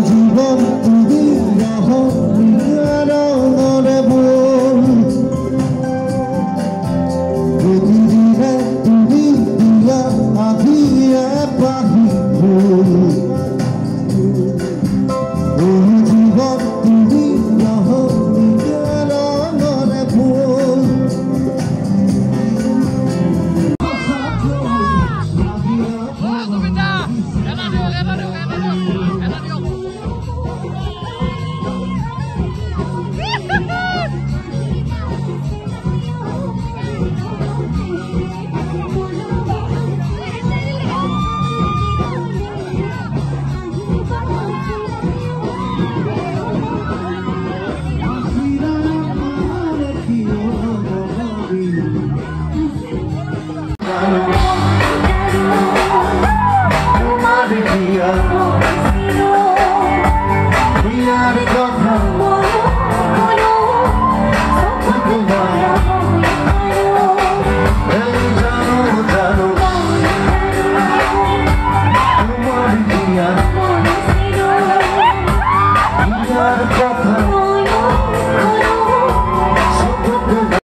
জীবন তুমি রহরে বোন প্রতিদিনে তুমি দিয়া আহিয়া পাহি ফুল জীবন তুমি রহরে ফুল Oh,